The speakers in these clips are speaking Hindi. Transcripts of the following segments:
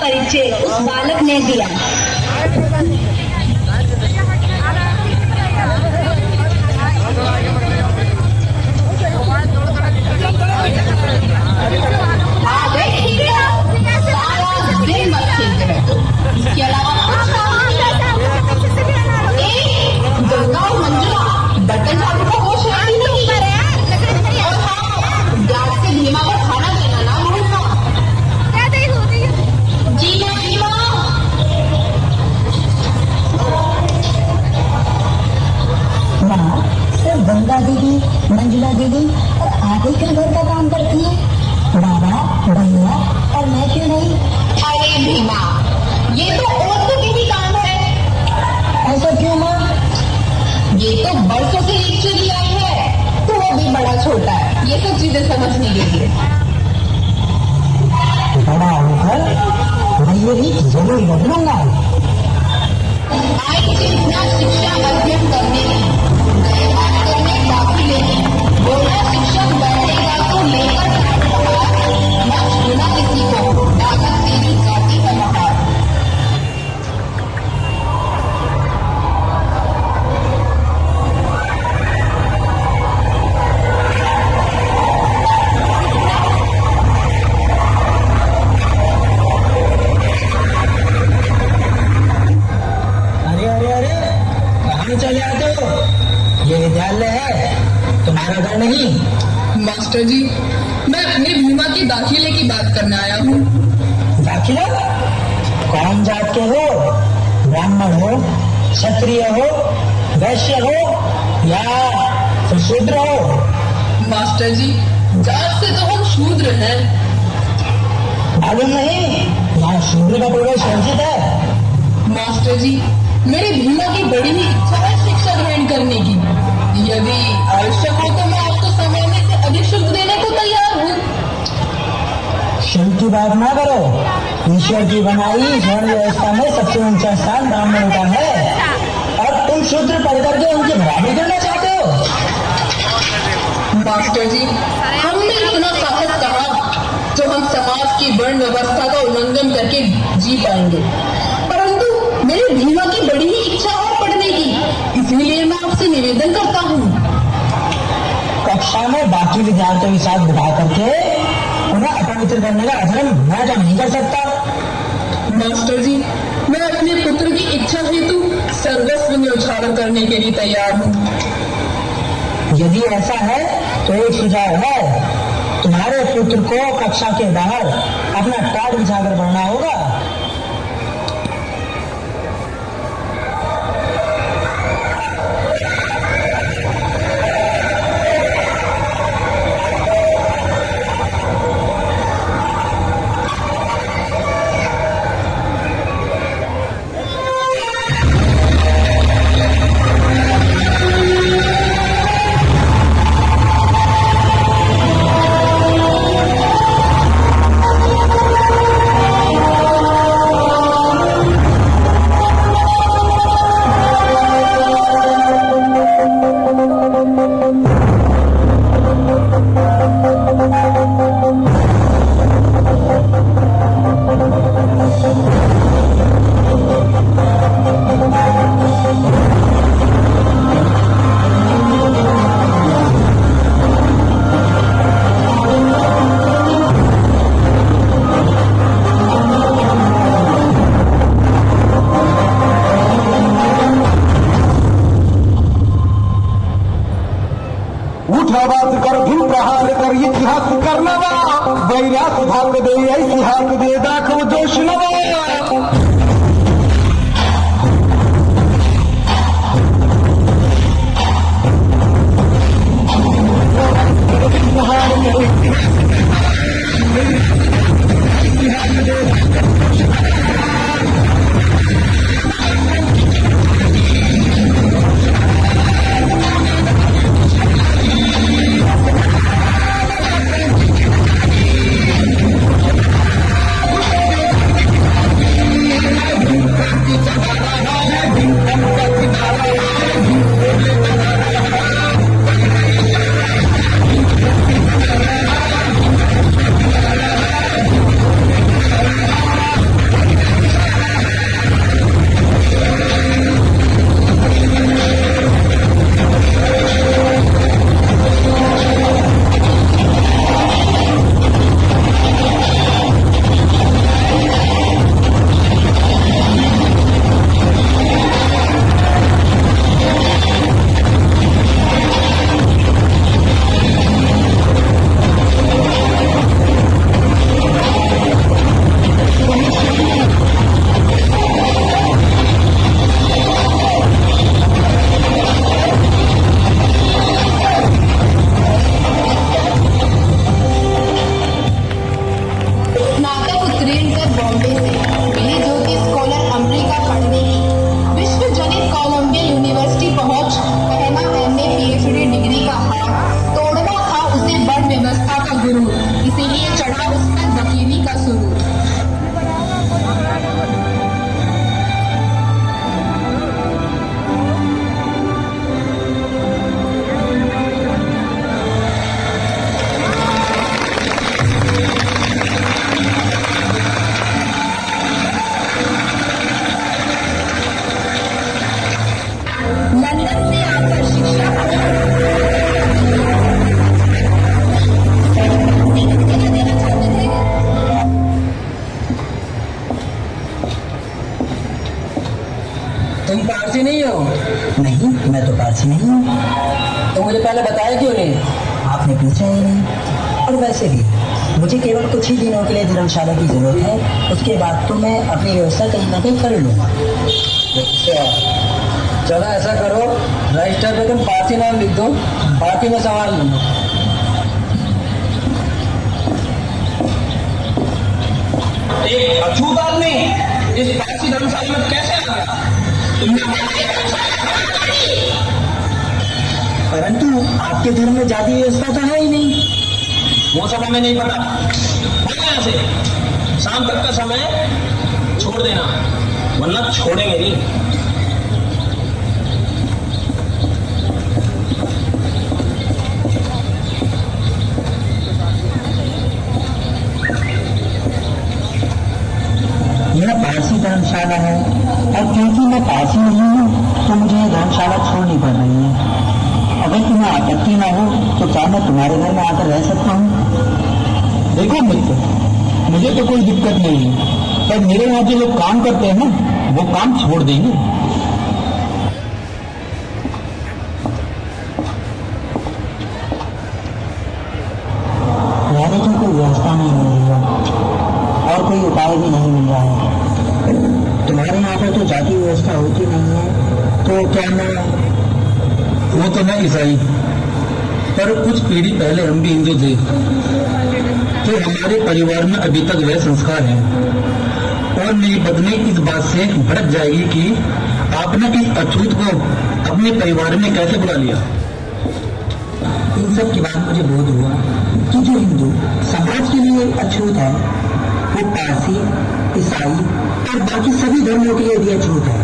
परिचय उस बालक ने दिया। इसके अलावा गंगा और मंजुला बर्तन झाड़ू का होश नहीं और हाँ गैस से भीमा को खाना देना ना भूलना। जी मैं भीमा। सिर्फ गंगा दीदी, मंजुला दीदी और आगे क्यों घर का काम करती है? बाबा, भैया और मैं क्यों नहीं? अरे भीमा, ये तो औरतों के भी काम है। ऐसा क्यों माँ? ये तो बरसों से एक चली आई है, तो वो भी बड़ा छोटा है, ये सब चीजें समझने के लिए। बड़ा होकर मैं ये भी जरूर बदलूंगा। आई चिंता शिक्षा अध्ययन करने की, नए मास्टर में दाखिले की, बोला शिक्षक बैठेगा तो लेकर न छूना किसी को, दादा तेरी जाति का महार। चले आते हो? ये विद्यालय है, तुम्हारा घर नहीं। मास्टर जी, मैं अपने भीमा के दाखिले की बात करने आया हूँ। दाखिला? कौन जात के हो? ब्राह्मण हो, क्षत्रिय हो, वैश्य हो या फिर शूद्र हो? मास्टर जी, जात से तो हम शूद्र हैं। मालूम नहीं, यहाँ शूद्र का प्रवेश वर्जित है। मास्टर जी, मेरे भीमा की बड़ी ही इच्छा है शिक्षा ग्रहण करने की। यदि आवश्यक हो तो मैं आपको समय में से अधिक शुल्क देने को तैयार हूँ। शुल्क की बात ना करो। ईश्वर की बनाई स्वर्ण व्यवस्था में सबसे ऊंचा स्थान ब्राह्मणों का है और तुम शूद्र पढ़ करके उनकी बराबरी करना चाहते हो? मास्टर जी, हमने इतना साहस कहा जो हम समाज की वर्ण व्यवस्था का उल्लंघन करके जी पाएंगे, परंतु मेरे भीमा की बड़ी ही इच्छा है पढ़ने की, इसलिए मैं आपसे निवेदन करता हूँ। कक्षा में बाकी विद्यार्थियों के साथ बिठा करके उन्हें अपवित्र करने का अधर्म मैं तो नहीं कर सकता। मास्टर जी, मैं अपने पुत्र की इच्छा हेतु सर्वस्व न्यौछावर करने के लिए तैयार हूँ। यदि ऐसा है तो एक सुझाव है, तुम्हारे पुत्र को कक्षा के बाहर अपना टाट बिछाकर पढ़ना होगा। उठावास कर भी प्रहार कर इतिहास करना वैरास भाग दे ऐसी हाक दे दाखव जोश नवा। तुम पारसी नहीं हो? नहीं, मैं तो पारसी नहीं हूँ। तो मुझे पहले बताया क्यों नहीं? आपने पूछा ही नहीं। और वैसे भी मुझे केवल कुछ ही दिनों के लिए धर्मशाला की जरूरत है, उसके बाद तो मैं अपनी व्यवस्था कहीं ना कहीं कर लूँगा। अच्छा, चलो ऐसा करो, रजिस्टर पे तुम पारसी नाम लिख दो, बाकी मैं संभाल लूँगा। एक अछूत आदमी इस पारसी धर्मशाला में कैसे आ गया? परंतु आपके धर्म में जाति व्यवस्था तो है ही नहीं। वो सब हमें नहीं पता। भाग यहाँ से, शाम तक का समय छोड़ देना, वरना छोड़ेंगे नहीं। यह पारसी धर्मशाला है और क्योंकि मैं पारसी नहीं हूँ तो मुझे यह धर्मशाला छोड़नी पड़ रही है। अगर तुम्हें आपत्ति ना हो तो क्या मैं तुम्हारे घर में आकर रह सकता हूँ? देखो मित्र, मुझे तो कोई दिक्कत नहीं है, पर मेरे यहाँ जो लोग काम करते हैं ना, वो काम छोड़ देंगे। रहने की कोई व्यवस्था नहीं मिल रही है और कोई उपाय भी नहीं मिल रहा है। तुम्हारे यहाँ पर तो जाति व्यवस्था होती नहीं है, तो क्या मैं... वो तो मैं ईसाई, पर कुछ पीढ़ी पहले हम भी हिंदू थे, तो हमारे परिवार में अभी तक वह संस्कार है। और मेरी पत्नी इस बात से भड़क जाएगी कि आपने इस अछूत को अपने परिवार में कैसे बुला लिया। इन सब के बाद मुझे बोध हुआ कि जो हिंदू समाज के लिए अछूत है, वो पारसी, ईसाई और बाकी सभी धर्मों के लिए भी अछूत है।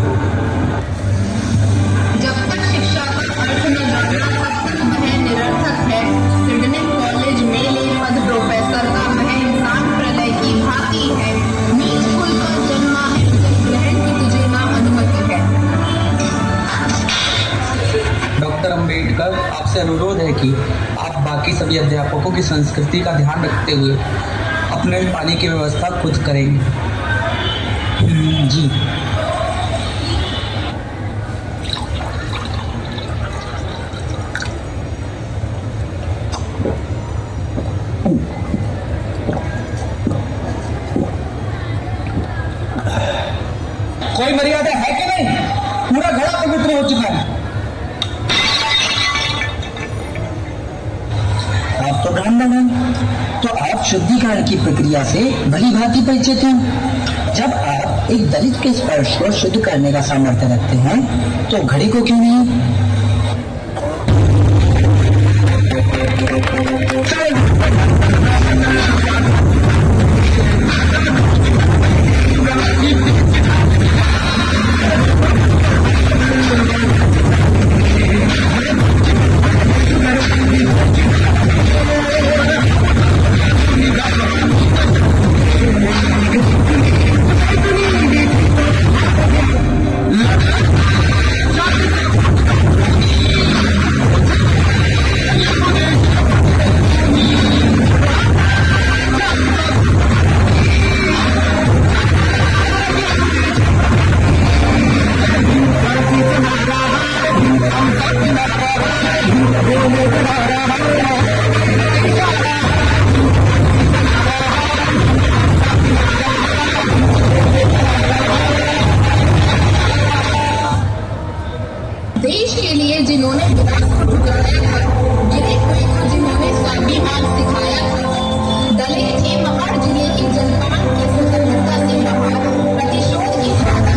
जब तक शिक्षा का अर्थ न जानना तब तक वह निरर्थक है। सिडनी कॉलेज में ले पद प्रोफेसर का वह इंसान प्रलय की भांति है। नीच कुल का जन्मा है, ग्रहण की तुझे ना अनुमति है। डॉक्टर अंबेडकर, आपसे अनुरोध है कि आप बाकी सभी अध्यापकों की संस्कृति का ध्यान रखते हुए अपने पानी की व्यवस्था खुद करेंगे। जी। कोई मर्यादा है कि नहीं? पूरा घड़ा पवित्र हो चुका है। आप तो ब्राह्मण हैं, तो आप शुद्धिकरण की प्रक्रिया से भली भांति परिचित हैं। जब आप एक दलित के स्पर्श को शुद्ध करने का सामर्थ्य रखते हैं, तो घड़ी को क्यों नहीं? देश के लिए जिन्होंने विकास को ठुकराया था, गिरे हुए को जिन्होंने स्वाभिमान सिखाया था, दलित थे पहाड़ जिले की जनता की स्वतंत्रता से बाहर प्रतिशोध की साधा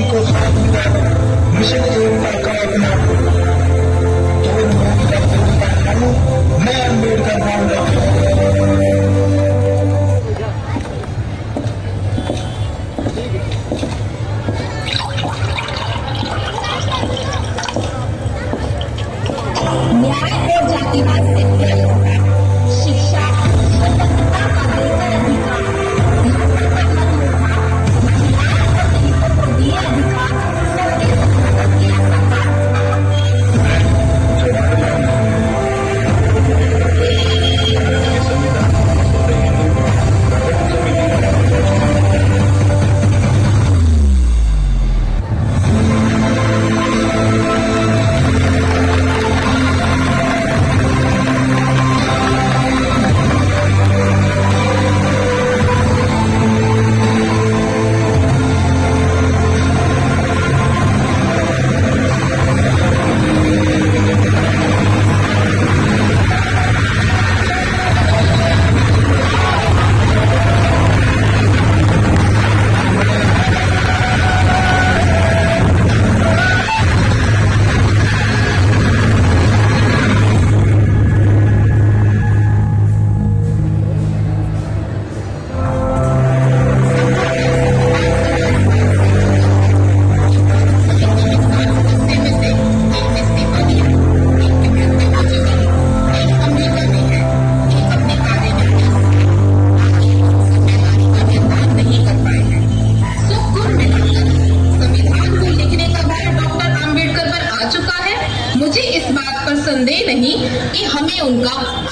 को मिशन मैं अम्बेडकर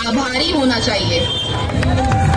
आभारी होना चाहिए।